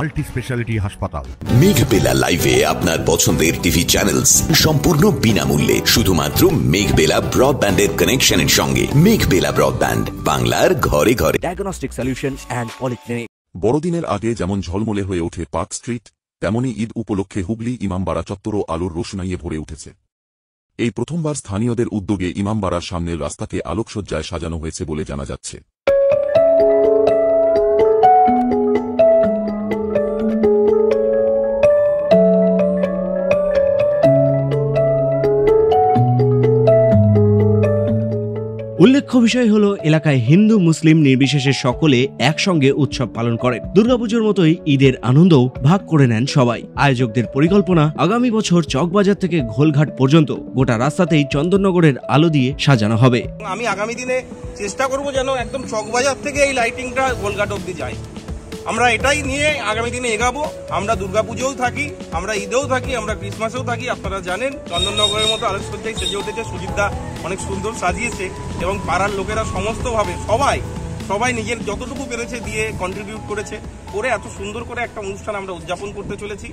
Multi speciality হাসপাতাল। মেঘবেলা লাইভে আপনার পছন্দের টিভি চ্যানেলস সম্পূর্ণ বিনামূল্যে শুধুমাত্র মেঘবেলা ব্রডব্যান্ডের কানেকশনের সঙ্গে। মেঘবেলা ব্রডব্যান্ড, বাংলার ঘরে ঘরে। Diagnostic solution and polyclinic. বড়দিনের আগে যেমন ঝলমলে হয়ে ওঠে পার্ক স্ট্রিট, তেমনি ঈদ উপলক্ষে হুগলি ইমামবাড়া চত্বরও আলোর রোশনাইয়ে ভরে উঠেছে। এই প্রথমবার স্থানীয়দের উদ্যোগে ইমামবাড়ার সামনের রাস্তাকে আলোকসজ্জায় সাজানো হয়েছে বলে জানা যাচ্ছে। উল্লেখ্য বিষয় হলো, এলাকায় হিন্দু মুসলিম নির্বিশেষে সকলে একসঙ্গে উৎসব পালন করেন। দুর্গাপুজোর মতোই ঈদের আনন্দও ভাগ করে নেন সবাই। আয়োজকদের পরিকল্পনা, আগামী বছর চকবাজার থেকে ঘোলঘাট পর্যন্ত গোটা রাস্তাতেই চন্দননগরের আলো দিয়ে সাজানো হবে। আমি আগামী দিনে চেষ্টা করব যেন একদম চকবাজার থেকে এই লাইটিংটা ঘোলঘাট অব্দি যায়। আমরা এটাই নিয়ে আগামী দিনে এগাবো। আমরা দুর্গাপুজোও থাকি, আমরা ঈদেও থাকি, আমরা ক্রিসমাসেও থাকি। আপনারা জানেন চন্দননগরের মতো আলোকসজ্জায় সেজে উঠেছে। সুজিতদা অনেক সুন্দর সাজিয়েছে এবং পাড়ার লোকেরা সমস্তভাবে সবাই নিজের যতটুকু পেরেছে দিয়ে কন্ট্রিবিউট করেছে, করে এত সুন্দর করে একটা অনুষ্ঠান আমরা উদযাপন করতে চলেছি।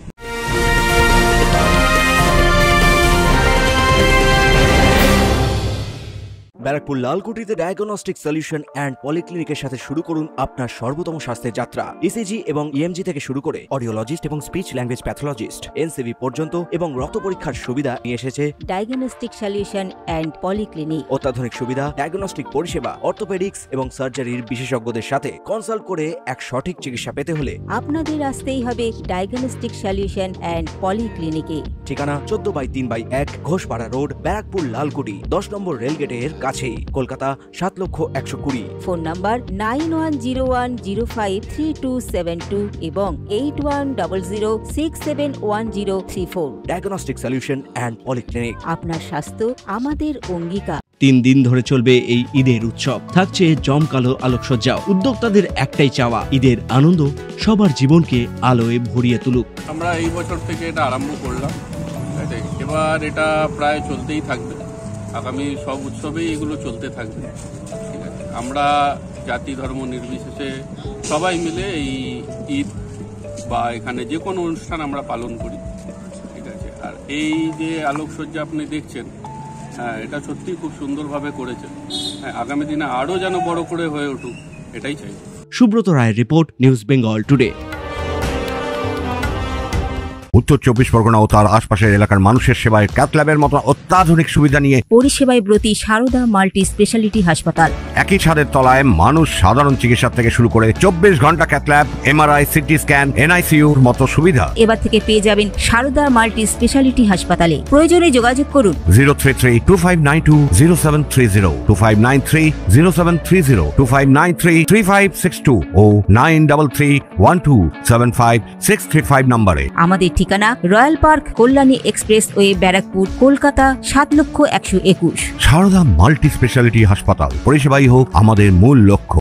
ব্যারাকপুর লালকুটিতে ডায়াগনস্টিক সলিউশন অ্যান্ড পলিক্লিনিকের সাথে শুরু করুন আপনার সর্বোত্তম স্বাস্থ্যের যাত্রা। ইসিজি এবং ইএমজি থেকে শুরু করে অডিওলজিস্ট এবং স্পিচ ল্যাঙ্গুয়েজ প্যাথোলজিস্ট, এনসিভি পর্যন্ত এবং রক্ত পরীক্ষার সুবিধা নিয়ে এসেছে ডায়াগনস্টিক সলিউশন অ্যান্ড পলিক্লিনিক। অত্যাধুনিক সুবিধা, ডায়াগনস্টিক পরিষেবা, অর্থোপেডিক্স এবং সার্জারির বিশেষজ্ঞদের সাথে কনসাল্ট করে এক সঠিক চিকিৎসা পেতে হলে আপনাদের আসতেই হবে ডায়াগনস্টিক সলিউশন অ্যান্ড পলিক্লিনিকে। ঠিকানা 14/3/1 ঘোষপাড়া রোড, ব্যারাকপুর লালকুটি, 10 নম্বর রেলগেটের কাছেই, কলকাতা 7,120,000। ফোন নাম্বার 9101053272 এবং 8100671034। Diagnostic solution and polyclinic. আপনার স্বাস্থ্য আমাদের অঙ্গীকার। 3 দিন ধরে চলবে এই ঈদের উৎসব। থাকছে জমকালো আলোকসজ্জা। উদ্যোক্তাদের একটাই চাওয়া, ঈদের আনন্দ সবার জীবনকে আলোয় ভরিয়ে তুলুক। আমরা এই বছর থেকে এটা আরম্ভ করলাম, এবার এটা প্রায় চলতেই থাকবে। আগামী সব উৎসবেই এগুলো চলতে থাকবে। ঠিক আছে, আমরা জাতি ধর্ম নির্বিশেষে সবাই মিলে এই ঈদ বা এখানে যে কোনো অনুষ্ঠান আমরা পালন করি। ঠিক আছে, আর এই যে আলোকসজ্জা আপনি দেখছেন, হ্যাঁ, এটা সত্যিই খুব সুন্দরভাবে করেছেন। হ্যাঁ, আগামী দিনে আরও যেন বড় করে হয়ে উঠুক, এটাই চাই। সুব্রত রায়ের রিপোর্ট, নিউজ বেঙ্গল টুডে। উত্তর 24 পরগনা ও তার আশপাশের এলাকার মানুষের সেবায় ক্যাথ ল্যাবের মতো অত্যাধুনিক সুবিধা নিয়ে পরিষেবায় ব্রতী সারদা মাল্টি স্পেশালিটি হাসপাতাল। একই ছাদের তলায় মানুষ সাধারণ চিকিৎসা থেকে শুরু করে 24 ঘন্টা cath lab, MRI, CT scan, এনআইসিইউর মতো সুবিধা এবার থেকে পেয়ে যাবেন সারদা মাল্টি স্পেশালিটি হাসপাতালে। প্রয়োজনে যোগাযোগ করুন 033-2592-0730, 2593-0730, 2593-3562 ও 9331275635 নম্বরে। আমাদের ঠিকানা Royal Park, Kalyani expressway, Barrackpore, Kolkata 7,121,000। Sarada multi speciality হাসপাতাল, পরিষেবাই হোক আমাদের মূল লক্ষ্য।